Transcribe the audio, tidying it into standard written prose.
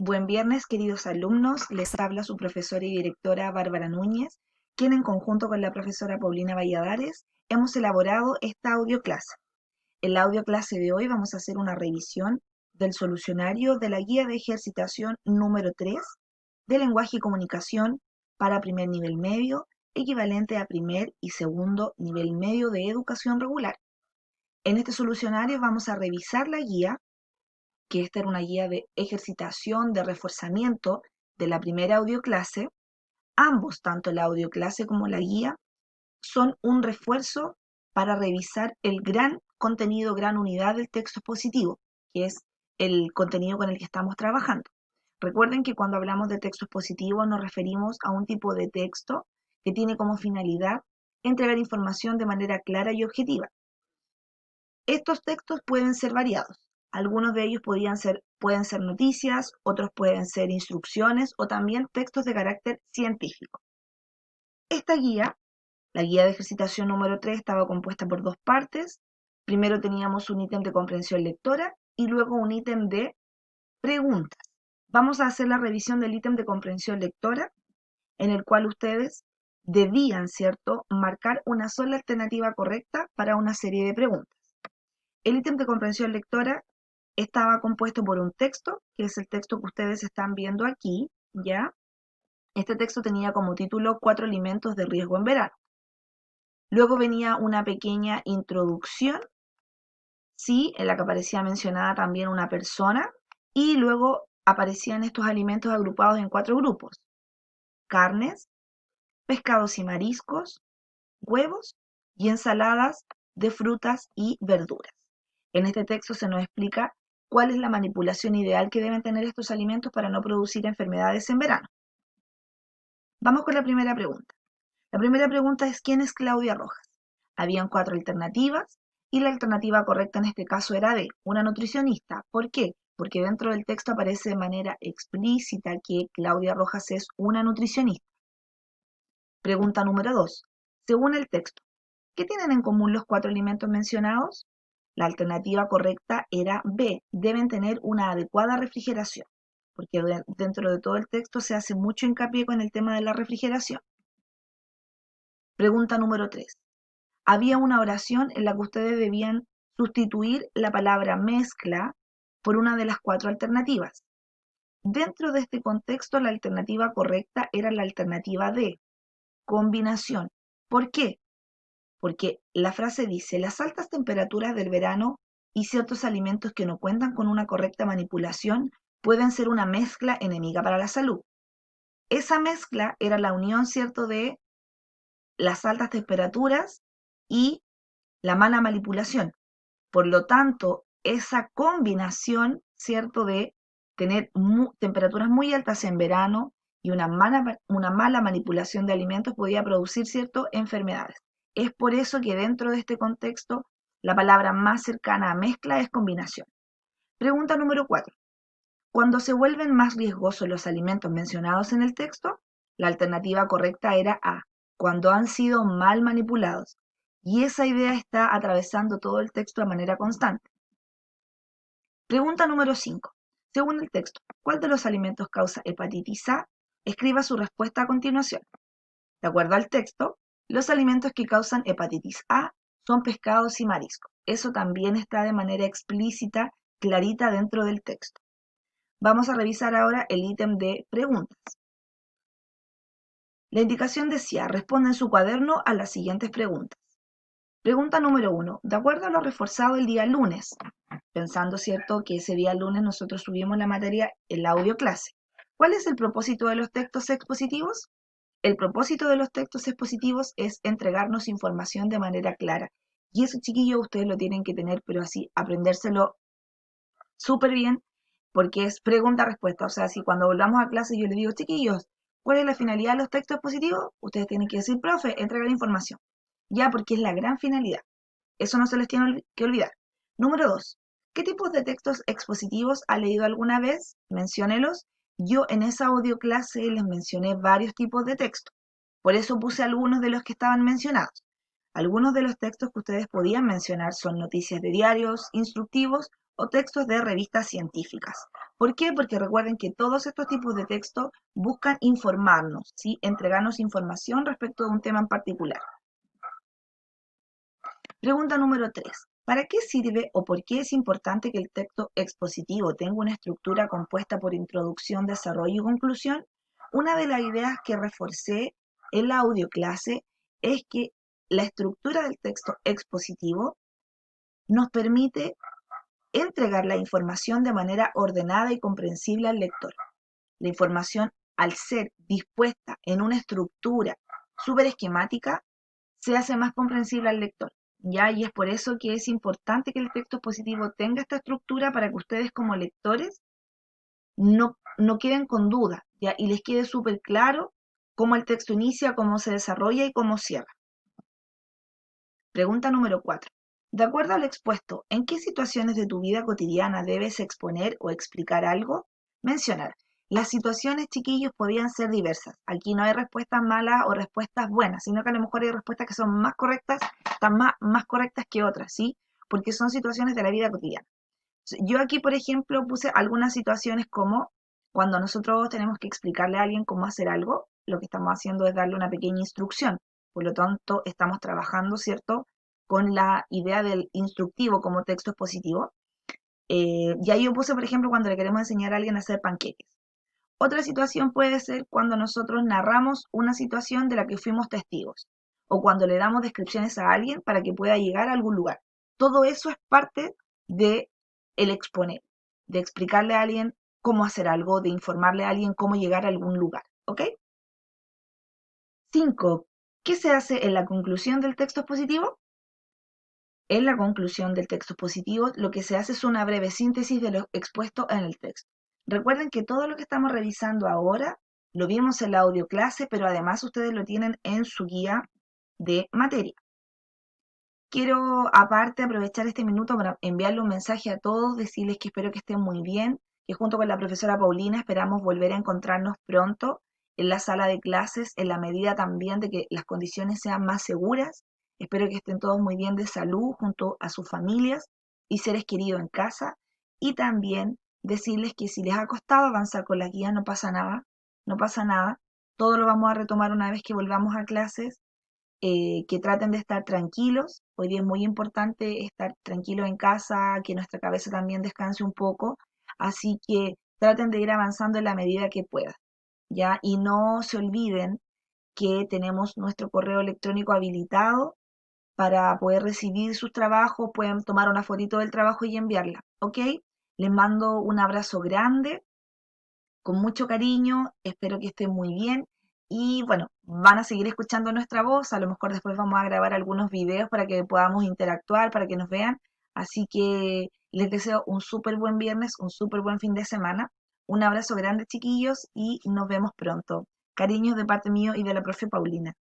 Buen viernes, queridos alumnos. Les habla su profesora y directora Bárbara Núñez, quien en conjunto con la profesora Paulina Valladares hemos elaborado esta audio clase. En la audio clase de hoy vamos a hacer una revisión del solucionario de la guía de ejercitación número 3 de lenguaje y comunicación para primer nivel medio, equivalente a primer y segundo nivel medio de educación regular. En este solucionario vamos a revisar la guía, que esta era una guía de ejercitación, de reforzamiento de la primera audioclase. Ambos, tanto la audioclase como la guía, son un refuerzo para revisar el gran contenido, gran unidad del texto expositivo, que es el contenido con el que estamos trabajando. Recuerden que cuando hablamos de texto expositivo nos referimos a un tipo de texto que tiene como finalidad entregar información de manera clara y objetiva. Estos textos pueden ser variados. Algunos de ellos pueden ser noticias, otros pueden ser instrucciones o también textos de carácter científico. Esta guía, la guía de ejercitación número 3, estaba compuesta por dos partes. Primero teníamos un ítem de comprensión lectora y luego un ítem de preguntas. Vamos a hacer la revisión del ítem de comprensión lectora, en el cual ustedes debían, ¿cierto?, marcar una sola alternativa correcta para una serie de preguntas. El ítem de comprensión lectora estaba compuesto por un texto, que es el texto que ustedes están viendo aquí, ¿ya? Este texto tenía como título 4 alimentos de riesgo en verano. Luego venía una pequeña introducción, sí, en la que aparecía mencionada también una persona, y luego aparecían estos alimentos agrupados en 4 grupos: carnes, pescados y mariscos, huevos y ensaladas de frutas y verduras. En este texto se nos explica cuál es la manipulación ideal que deben tener estos alimentos para no producir enfermedades en verano. Vamos con la primera pregunta. La primera pregunta es: ¿quién es Claudia Rojas? Habían 4 alternativas y la alternativa correcta en este caso era D, una nutricionista. ¿Por qué? Porque dentro del texto aparece de manera explícita que Claudia Rojas es una nutricionista. Pregunta número 2. Según el texto, ¿qué tienen en común los 4 alimentos mencionados? La alternativa correcta era B, deben tener una adecuada refrigeración, porque dentro de todo el texto se hace mucho hincapié con el tema de la refrigeración. Pregunta número 3. Había una oración en la que ustedes debían sustituir la palabra mezcla por una de las 4 alternativas. Dentro de este contexto, la alternativa correcta era la alternativa D, combinación. ¿Por qué? Porque la frase dice: las altas temperaturas del verano y ciertos alimentos que no cuentan con una correcta manipulación pueden ser una mezcla enemiga para la salud. Esa mezcla era la unión, ¿cierto?, de las altas temperaturas y la mala manipulación. Por lo tanto, esa combinación, ¿cierto?, de tener temperaturas muy altas en verano y una mala manipulación de alimentos podía producir, ¿cierto?, enfermedades. Es por eso que dentro de este contexto la palabra más cercana a mezcla es combinación. Pregunta número 4. Cuando se vuelven más riesgosos los alimentos mencionados en el texto, la alternativa correcta era A, cuando han sido mal manipulados. Y esa idea está atravesando todo el texto de manera constante. Pregunta número 5. Según el texto, ¿cuál de los alimentos causa hepatitis A? Escriba su respuesta a continuación. De acuerdo al texto, los alimentos que causan hepatitis A son pescados y mariscos. Eso también está de manera explícita, clarita dentro del texto. Vamos a revisar ahora el ítem de preguntas. La indicación decía: responda en su cuaderno a las siguientes preguntas. Pregunta número 1. De acuerdo a lo reforzado el día lunes, pensando, ¿cierto?, que ese día lunes nosotros subimos la materia en la audio clase, ¿cuál es el propósito de los textos expositivos? El propósito de los textos expositivos es entregarnos información de manera clara. Y eso, chiquillos, ustedes lo tienen que tener, pero así, aprendérselo súper bien, porque es pregunta-respuesta. O sea, si cuando volvamos a clase yo les digo: chiquillos, ¿cuál es la finalidad de los textos expositivos? Ustedes tienen que decir: profe, entregar información. Ya, porque es la gran finalidad. Eso no se les tiene que olvidar. Número 2. ¿Qué tipos de textos expositivos ha leído alguna vez? Menciónelos. Yo en esa audio clase les mencioné varios tipos de textos. Por eso puse algunos de los que estaban mencionados. Algunos de los textos que ustedes podían mencionar son noticias de diarios, instructivos o textos de revistas científicas. ¿Por qué? Porque recuerden que todos estos tipos de textos buscan informarnos, ¿sí? Entregarnos información respecto de un tema en particular. Pregunta número 3. ¿Para qué sirve o por qué es importante que el texto expositivo tenga una estructura compuesta por introducción, desarrollo y conclusión? Una de las ideas que reforcé en la audioclase es que la estructura del texto expositivo nos permite entregar la información de manera ordenada y comprensible al lector. La información, al ser dispuesta en una estructura súper esquemática, se hace más comprensible al lector. ¿Ya? Y es por eso que es importante que el texto expositivo tenga esta estructura para que ustedes como lectores no queden con duda, ¿ya? Y les quede súper claro cómo el texto inicia, cómo se desarrolla y cómo cierra. Pregunta número 4. De acuerdo al expuesto, ¿en qué situaciones de tu vida cotidiana debes exponer o explicar algo? Mencionar. Las situaciones, chiquillos, podían ser diversas. Aquí no hay respuestas malas o respuestas buenas, sino que a lo mejor hay respuestas que son más correctas, están más correctas que otras, ¿sí? Porque son situaciones de la vida cotidiana. Yo aquí, por ejemplo, puse algunas situaciones como cuando nosotros tenemos que explicarle a alguien cómo hacer algo, lo que estamos haciendo es darle una pequeña instrucción. Por lo tanto, estamos trabajando, ¿cierto?, con la idea del instructivo como texto expositivo. Y ahí yo puse, por ejemplo, cuando le queremos enseñar a alguien a hacer panqueques. Otra situación puede ser cuando nosotros narramos una situación de la que fuimos testigos o cuando le damos descripciones a alguien para que pueda llegar a algún lugar. Todo eso es parte de el exponer, de explicarle a alguien cómo hacer algo, de informarle a alguien cómo llegar a algún lugar. ¿Ok? 5. ¿Qué se hace en la conclusión del texto expositivo? En la conclusión del texto expositivo, lo que se hace es una breve síntesis de lo expuesto en el texto. Recuerden que todo lo que estamos revisando ahora lo vimos en la audioclase, pero además ustedes lo tienen en su guía de materia. Quiero aparte aprovechar este minuto para enviarle un mensaje a todos, decirles que espero que estén muy bien, que junto con la profesora Paulina esperamos volver a encontrarnos pronto en la sala de clases, en la medida también de que las condiciones sean más seguras. Espero que estén todos muy bien de salud junto a sus familias y seres queridos en casa. Y también decirles que si les ha costado avanzar con la guía, no pasa nada, no pasa nada. Todo lo vamos a retomar una vez que volvamos a clases, que traten de estar tranquilos. Hoy día es muy importante estar tranquilos en casa, que nuestra cabeza también descanse un poco. Así que traten de ir avanzando en la medida que puedan, ¿ya? Y no se olviden que tenemos nuestro correo electrónico habilitado para poder recibir sus trabajos. Pueden tomar una fotito del trabajo y enviarla, ¿ok? Les mando un abrazo grande con mucho cariño, espero que estén muy bien y bueno, van a seguir escuchando nuestra voz, a lo mejor después vamos a grabar algunos videos para que podamos interactuar, para que nos vean, así que les deseo un súper buen viernes, un súper buen fin de semana, un abrazo grande chiquillos y nos vemos pronto. Cariños de parte mío y de la profe Paulina.